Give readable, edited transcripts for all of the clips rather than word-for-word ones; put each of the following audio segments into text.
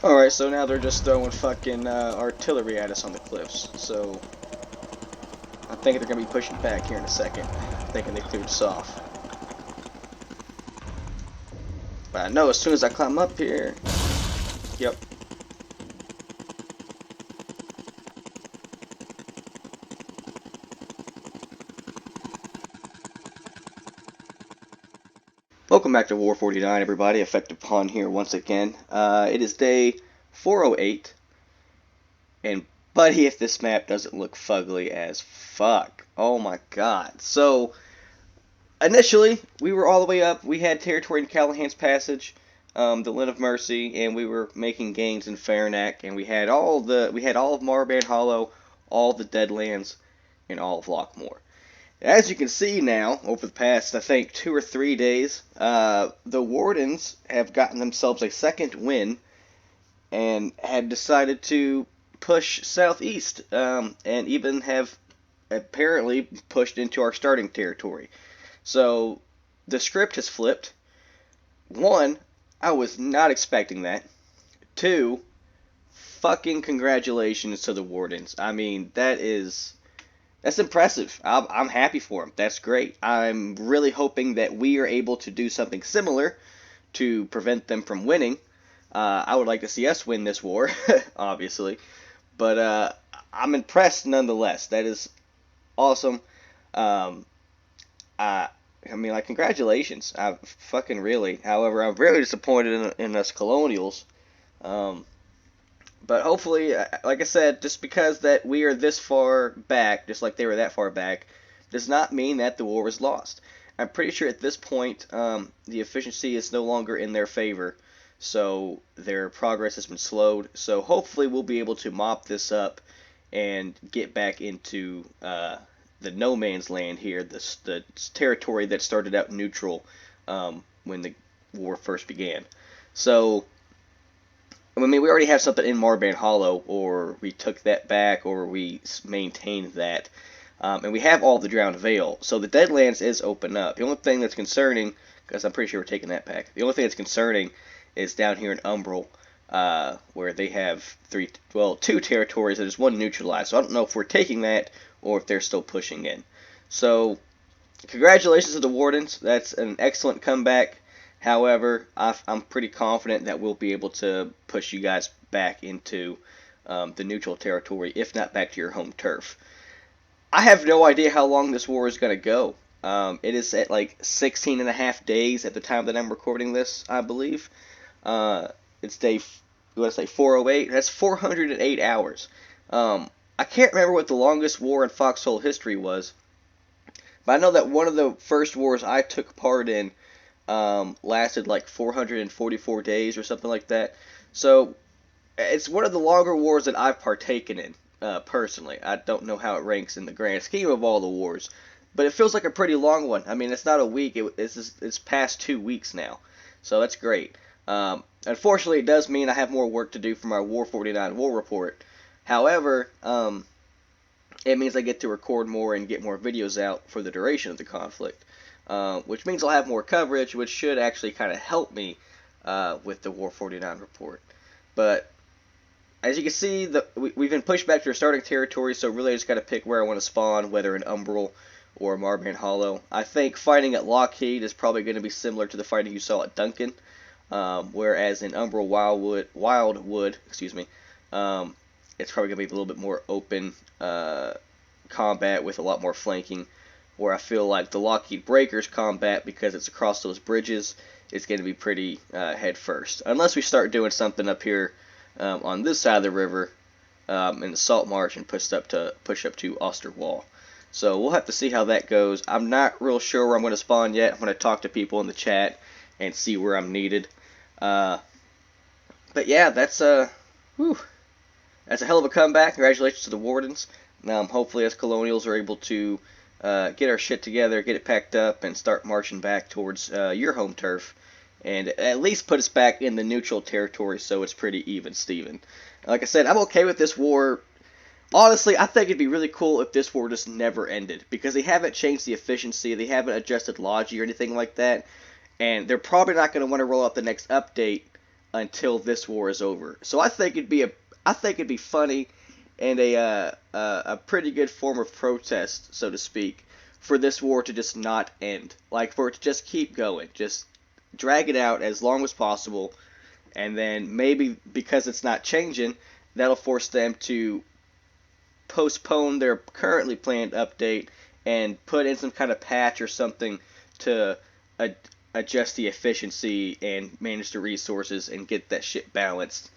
Alright, so now they're just throwing fucking artillery at us on the cliffs. So I think they're gonna be pushing back here in a second, thinking they cleared us off. But I know as soon as I climb up here, yep. Welcome back to War 49, everybody. Effective Pawn here once again. It is day 408, and buddy, if this map doesn't look fugly as fuck. Oh my god. So, initially, we were all the way up. We had territory in Callahan's Passage, the Linn of Mercy, and we were making gains in Farnack, and we had all of Marban Hollow, all the Deadlands, and all of Lockmore. As you can see now, over the past, I think, 2 or 3 days, the Wardens have gotten themselves a second win and had decided to push southeast, and even have apparently pushed into our starting territory. So the script has flipped. One, I was not expecting that. Two, fucking congratulations to the Wardens. I mean, that's impressive. I'm happy for them. That's great. I'm really hoping that we are able to do something similar to prevent them from winning. I would like to see us win this war, obviously, but I'm impressed nonetheless. That is awesome. Um, I, I mean, like, congratulations. I fucking really. However, I'm very disappointed in us Colonials. Um, but hopefully, like I said, just because that we are this far back, just like they were that far back, does not mean that the war was lost. I'm pretty sure at this point, the efficiency is no longer in their favor, so their progress has been slowed. So hopefully, we'll be able to mop this up and get back into the no man's land here, the territory that started out neutral when the war first began. So I mean, we already have something in Marban Hollow, or we took that back, or we maintained that. And we have all the Drowned Vale. So the Deadlands is open up. The only thing that's concerning, because I'm pretty sure we're taking that back, the only thing that's concerning is down here in Umbral, where they have two territories, and there's one neutralized. So I don't know if we're taking that, or if they're still pushing in. So, congratulations to the Wardens. That's an excellent comeback. However, I'm pretty confident that we'll be able to push you guys back into the neutral territory, if not back to your home turf. I have no idea how long this war is going to go. It is at like 16 and a half days at the time that I'm recording this, I believe. It's day, let's say 408. That's 408 hours. I can't remember what the longest war in Foxhole history was, but I know that one of the first wars I took part in lasted like 444 days or something like that. So it's one of the longer wars that I've partaken in, personally. I don't know how it ranks in the grand scheme of all the wars, but it feels like a pretty long one. I mean, it's not a week, it's past 2 weeks now, so that's great. Unfortunately, it does mean I have more work to do for my War 49 war report. However, it means I get to record more and get more videos out for the duration of the conflict, which means I'll have more coverage, which should actually kind of help me with the War 49 report. But as you can see, we've been pushed back to our starting territory, so really I just got to pick where I want to spawn, whether in Umbral or Marban Hollow. I think fighting at Lockheed is probably going to be similar to the fighting you saw at Duncan, whereas in Umbral Wildwood, it's probably going to be a little bit more open combat with a lot more flanking, where I feel like the Lockheed Breakers combat, because it's across those bridges, is going to be pretty head first. Unless we start doing something up here on this side of the river in the Salt Marsh and push up to Osterwall. So we'll have to see how that goes. I'm not real sure where I'm going to spawn yet. I'm going to talk to people in the chat and see where I'm needed. But yeah, that's a hell of a comeback. Congratulations to the Wardens. Hopefully us Colonials are able to get our shit together, get it packed up, and start marching back towards your home turf, and at least put us back in the neutral territory so it's pretty even, Steven. Like I said, I'm okay with this war. Honestly, I think it'd be really cool if this war just never ended, because they haven't changed the efficiency, they haven't adjusted logi or anything like that, and they're probably not going to want to roll out the next update until this war is over. So I think it'd be funny and a pretty good form of protest, so to speak, for this war to just not end. Like for it to just keep going, just drag it out as long as possible, and then maybe because it's not changing, that'll force them to postpone their currently planned update and put in some kind of patch or something to adjust the efficiency and manage the resources and get that shit balanced.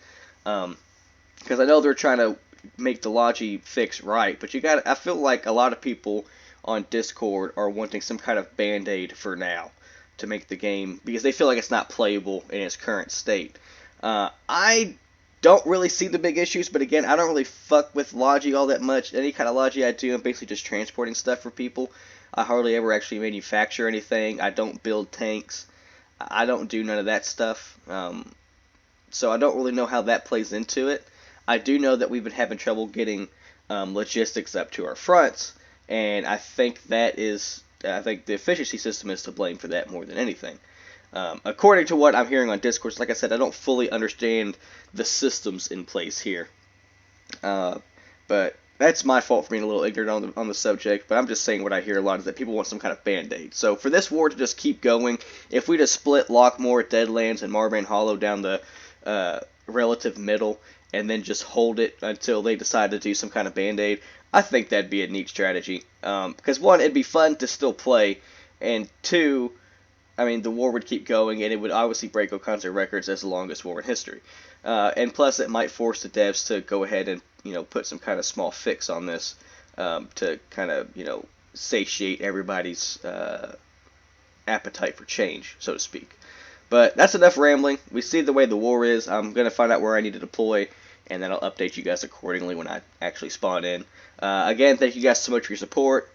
Because I know they're trying to make the Logi fix right, but I feel like a lot of people on Discord are wanting some kind of band-aid for now to make the game, because they feel like it's not playable in its current state. I don't really see the big issues, but again, I don't really fuck with Logi all that much. Any kind of Logi I do, I'm basically just transporting stuff for people. I hardly ever actually manufacture anything. I don't build tanks. I don't do none of that stuff. So I don't really know how that plays into it. I do know that we've been having trouble getting logistics up to our fronts, and I think the efficiency system is to blame for that more than anything. According to what I'm hearing on Discord, like I said, I don't fully understand the systems in place here. But that's my fault for being a little ignorant on the subject, but I'm just saying what I hear a lot is that people want some kind of band-aid. So for this war to just keep going, if we just split Lockmore, Deadlands, and Marban Hollow down the relative middle, and then just hold it until they decide to do some kind of band-aid, I think that'd be a neat strategy. Because one, it'd be fun to still play, and two, I mean, the war would keep going, and it would obviously break Okanzo records as the longest war in history. And plus, it might force the devs to go ahead and put some kind of small fix on this to kind of satiate everybody's appetite for change, so to speak. But that's enough rambling. We see the way the war is. I'm going to find out where I need to deploy, and then I'll update you guys accordingly when I actually spawn in. Again, thank you guys so much for your support.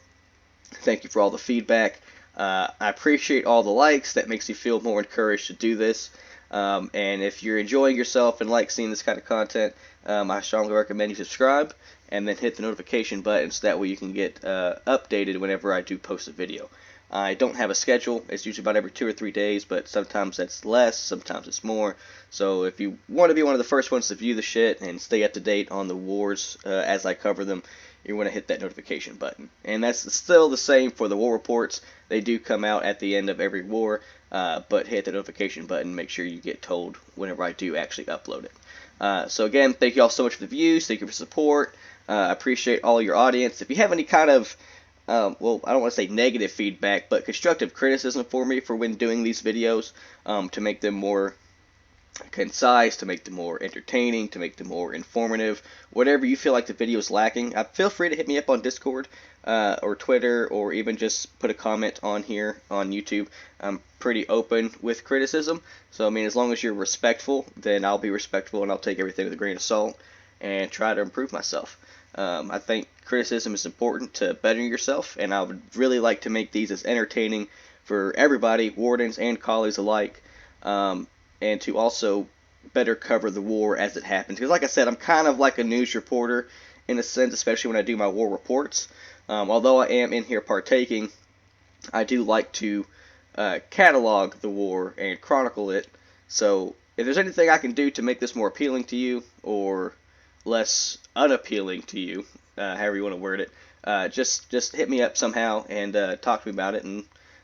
Thank you for all the feedback. I appreciate all the likes. That makes me feel more encouraged to do this. And if you're enjoying yourself and like seeing this kind of content, I strongly recommend you subscribe and then hit the notification button so that way you can get updated whenever I do post a video. I don't have a schedule. It's usually about every 2 or 3 days, but sometimes that's less, sometimes it's more. So if you want to be one of the first ones to view the shit and stay up to date on the wars as I cover them, you want to hit that notification button. And that's still the same for the war reports. They do come out at the end of every war, but hit the notification button. Make sure you get told whenever I do actually upload it. So again, thank you all so much for the views. Thank you for support. I appreciate all your audience. If you have any kind of well, I don't want to say negative feedback, but constructive criticism for me for when doing these videos, to make them more concise, to make them more entertaining, to make them more informative, whatever you feel like the video is lacking, feel free to hit me up on Discord or Twitter, or even just put a comment on here on YouTube. I'm pretty open with criticism, so I mean, as long as you're respectful, then I'll be respectful and I'll take everything with a grain of salt and try to improve myself. I think criticism is important to better yourself, and I would really like to make these as entertaining for everybody, Wardens and collies alike, and to also better cover the war as it happens. Because like I said, I'm kind of like a news reporter in a sense, especially when I do my war reports. Although I am in here partaking, I do like to catalog the war and chronicle it. So if there's anything I can do to make this more appealing to you, or less unappealing to you, however you want to word it, just hit me up somehow and talk to me about it, and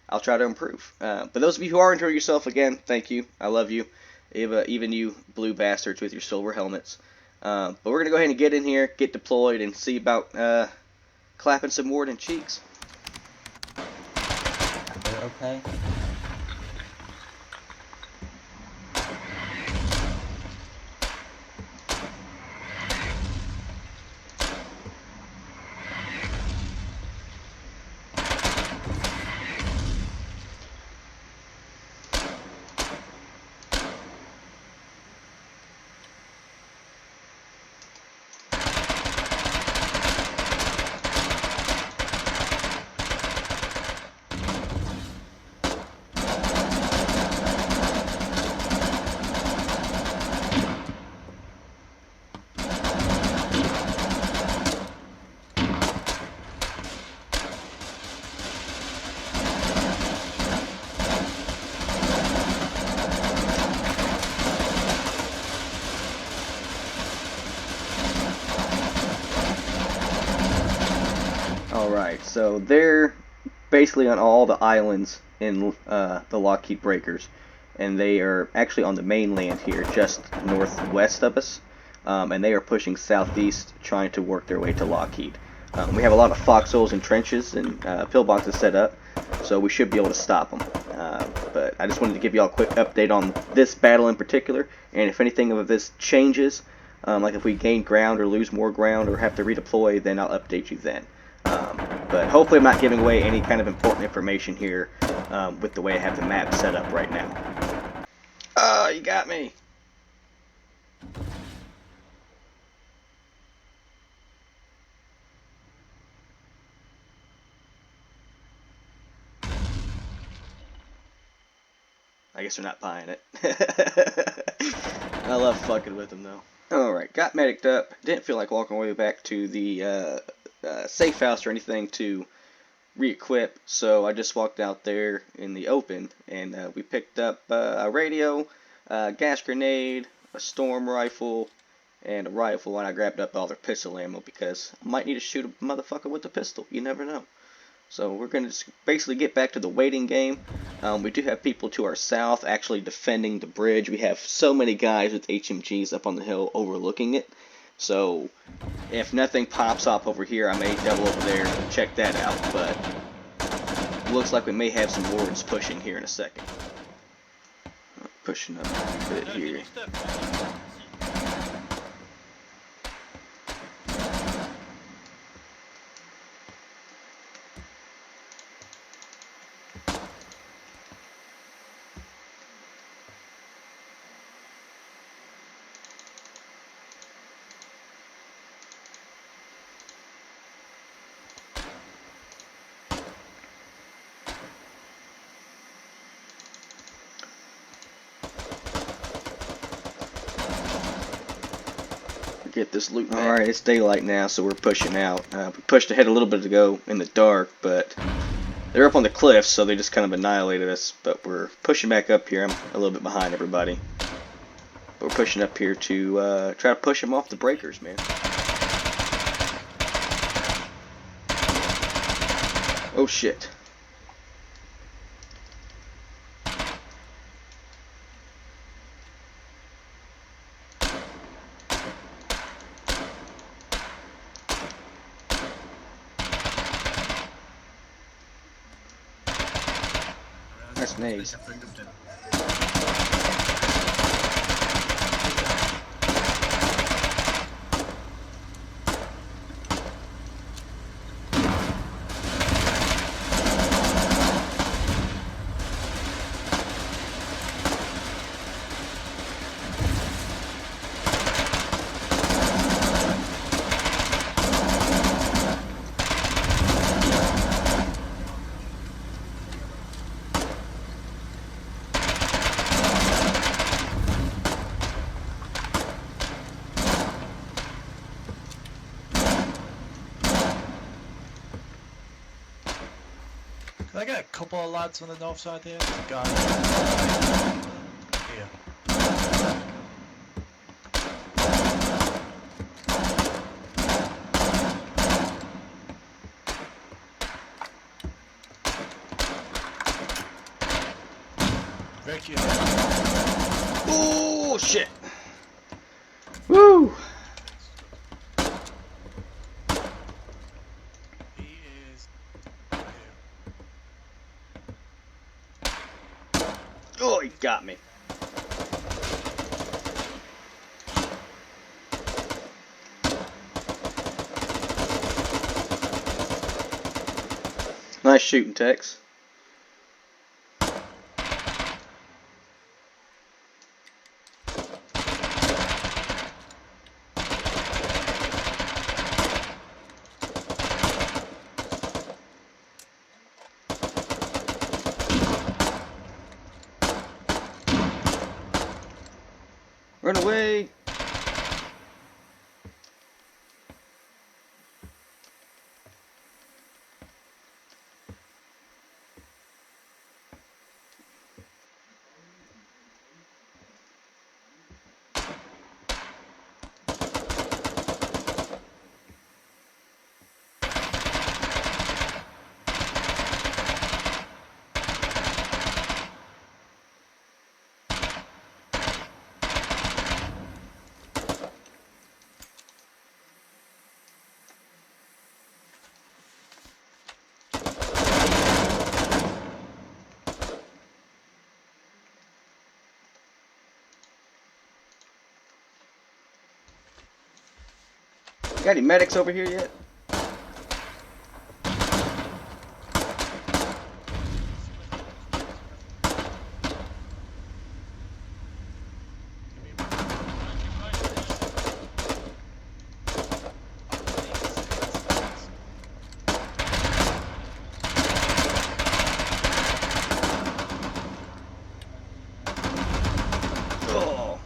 I'll try to improve. But those of you who are enjoying yourself, again, thank you. I love you. Even you blue bastards with your silver helmets. But we're going to go ahead and get in here, get deployed, and see about clapping some Warden cheeks. Okay. Alright, so they're basically on all the islands in the Lockheed Breakers, and they are actually on the mainland here, just northwest of us, and they are pushing southeast, trying to work their way to Lockheed. We have a lot of foxholes and trenches and pillboxes set up, so we should be able to stop them. But I just wanted to give you all a quick update on this battle in particular, and if anything of this changes, like if we gain ground or lose more ground or have to redeploy, then I'll update you then. But hopefully I'm not giving away any kind of important information here with the way I have the map set up right now. Oh, you got me! I guess they're not buying it. I love fucking with them though. Alright, got mediced up. Didn't feel like walking all the way back to the safe house or anything to re-equip, so I just walked out there in the open and we picked up a radio, a gas grenade, a storm rifle, and a rifle, and I grabbed up all their pistol ammo because I might need to shoot a motherfucker with a pistol. You never know. So we're going to basically get back to the waiting game. We do have people to our south actually defending the bridge. We have so many guys with HMGs up on the hill overlooking it. So if nothing pops up over here, I may double over there and check that out. But looks like we may have some Wardens pushing here in a second. Pushing up a bit here. Get this loot back. Alright, it's daylight now, so we're pushing out. We pushed ahead a little bit ago in the dark, but they're up on the cliffs, so they just kind of annihilated us. But we're pushing back up here. I'm a little bit behind everybody. But we're pushing up here to try to push them off the breakers, man. Oh shit. That's nades. I got a couple of lads on the north side here. Guy. Here. Rick, Oh shit! Woo! Oh, he got me. Nice shooting, Tex. Run away! Got any medics over here yet? Oh.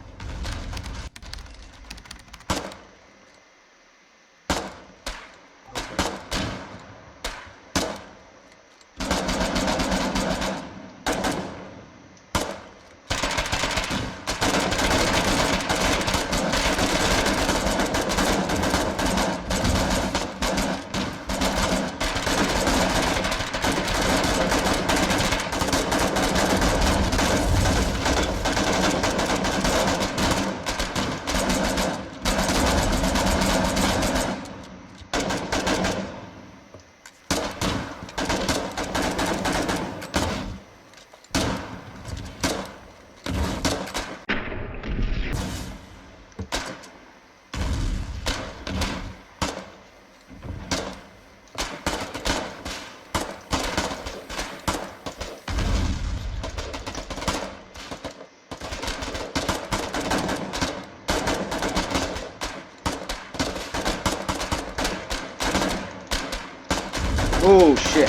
Oh shit.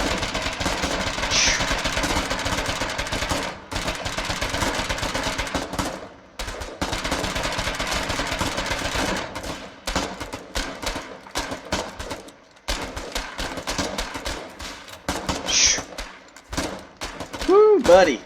Woo, buddy.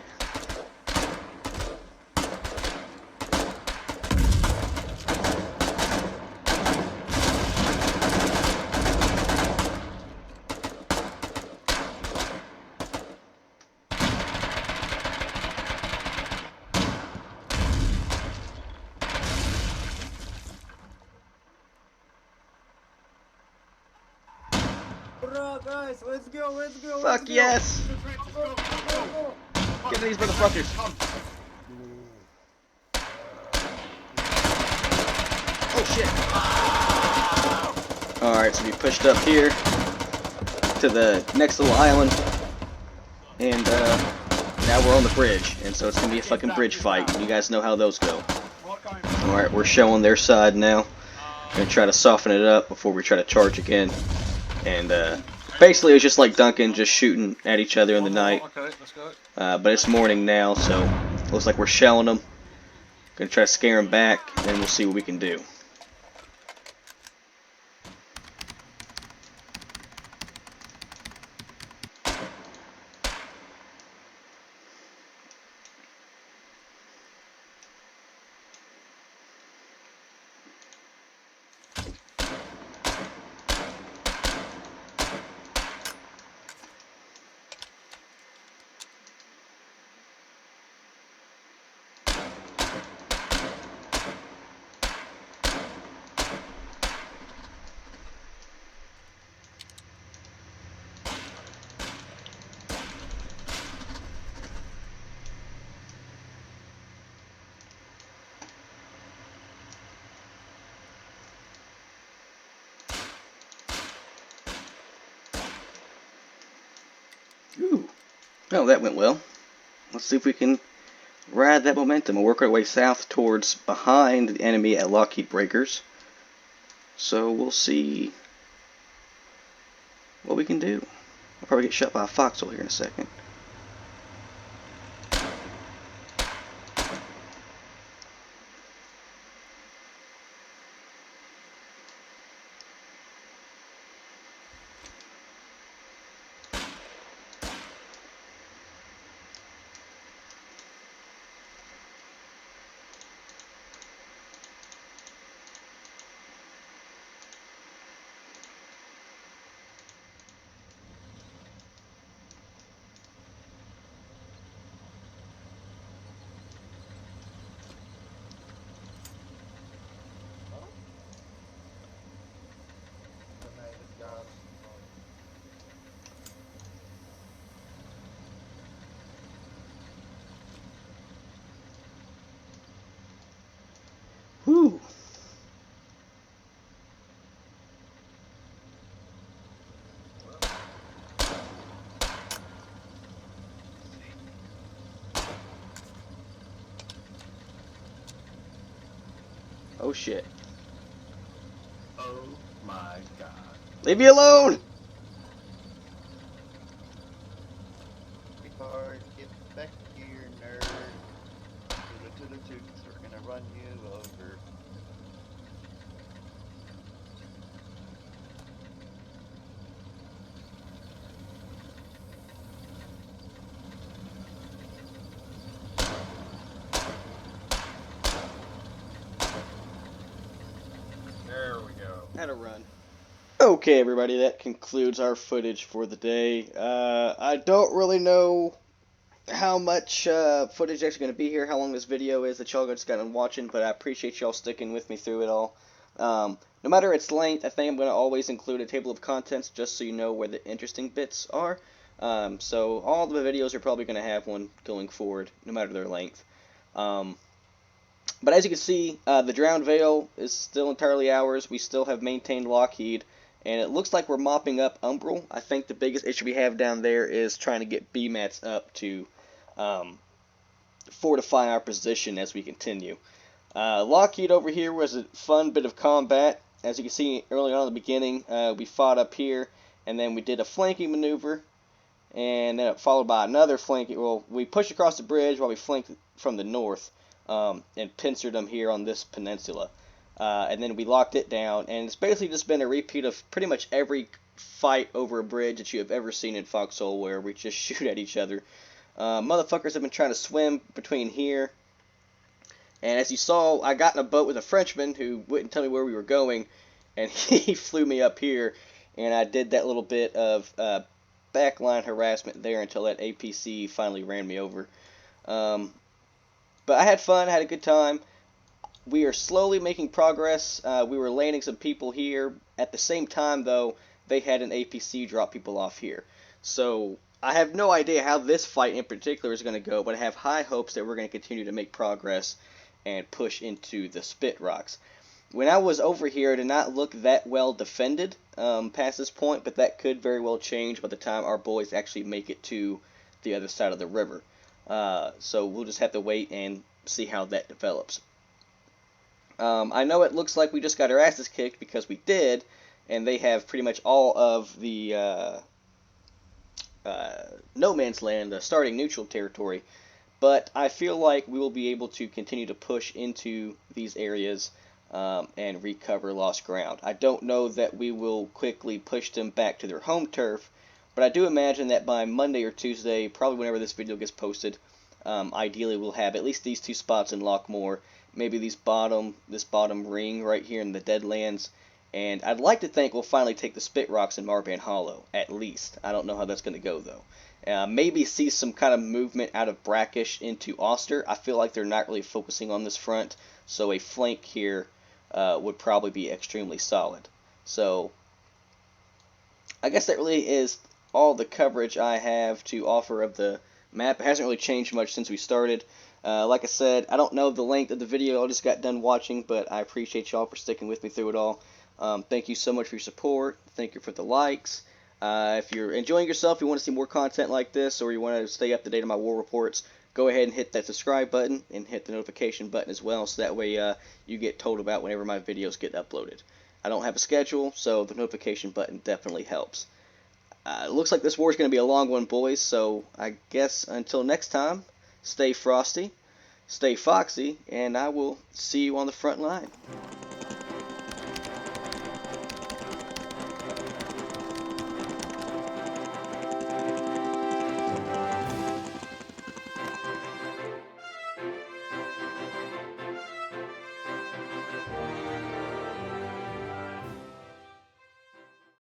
Guys, let's go, let's go. Fuck let's yes. Go. Get these motherfuckers. Oh shit. Alright, so we pushed up here to the next little island. And now we're on the bridge. And so it's gonna be a fucking bridge fight. You guys know how those go. Alright, we're showing their side now. Gonna try to soften it up before we try to charge again. And basically it's just like Duncan just shooting at each other in the night. But it's morning now, so looks like we're shelling them. Gonna try to scare them back, and then we'll see what we can do. Ooh. Oh, that went well. Let's see if we can ride that momentum. We'll work our way south towards behind the enemy at Lockheed breakers. So we'll see what we can do. I'll probably get shot by a Foxhole here in a second. Oh shit. Oh my god. Leave me alone! Retard, get back here, nerd. Toot toot toots, we're gonna run you over. There we go. Had a run. Okay, everybody, that concludes our footage for the day. I don't really know how much footage is actually going to be here, how long this video is that y'all just got on watching, but I appreciate y'all sticking with me through it all. No matter its length, I think I'm going to always include a table of contents just so you know where the interesting bits are. So all the videos are probably going to have one going forward, no matter their length. But as you can see, the Drowned Vale is still entirely ours. We still have maintained Lockheed, and it looks like we're mopping up Umbral. I think the biggest issue we have down there is trying to get BMATs up to fortify our position as we continue. Lockheed over here was a fun bit of combat. As you can see early on in the beginning, we fought up here, and then we did a flanking maneuver, and then followed by another flanking. Well, we pushed across the bridge while we flanked from the north. And pincered them here on this peninsula. And then we locked it down, and it's basically just been a repeat of pretty much every fight over a bridge that you have ever seen in Foxhole, where we just shoot at each other. Motherfuckers have been trying to swim between here, and as you saw, I got in a boat with a Frenchman who wouldn't tell me where we were going, and he flew me up here, and I did that little bit of backline harassment there until that APC finally ran me over. But I had fun, I had a good time. We are slowly making progress. We were landing some people here. At the same time, though, they had an APC drop people off here. So I have no idea how this fight in particular is going to go, but I have high hopes that we're going to continue to make progress and push into the Spit Rocks. When I was over here, it did not look that well defended past this point, but that could very well change by the time our boys actually make it to the other side of the river. So we'll just have to wait and see how that develops. I know it looks like we just got our asses kicked because we did, and they have pretty much all of the no man's land, starting neutral territory. But I feel like we will be able to continue to push into these areas and recover lost ground. I don't know that we will quickly push them back to their home turf, but I do imagine that by Monday or Tuesday, probably whenever this video gets posted, ideally we'll have at least these two spots in Lockmore, maybe this bottom ring right here in the Deadlands, and I'd like to think we'll finally take the Spit Rocks in Marban Hollow, at least. I don't know how that's going to go, though. Maybe see some kind of movement out of Brackish into Auster. I feel like they're not really focusing on this front, so a flank here would probably be extremely solid. So I guess that really is all the coverage I have to offer of the map. It hasn't really changed much since we started. Like I said, I don't know the length of the video I just got done watching, but I appreciate y'all for sticking with me through it all. Thank you so much for your support. Thank you for the likes. If you're enjoying yourself, you want to see more content like this, or you want to stay up to date on my war reports, go ahead and hit that subscribe button and hit the notification button as well, so that way you get told about whenever my videos get uploaded. I don't have a schedule, so the notification button definitely helps. It looks like this war is going to be a long one, boys, so I guess until next time, stay frosty, stay foxy, and I will see you on the front line.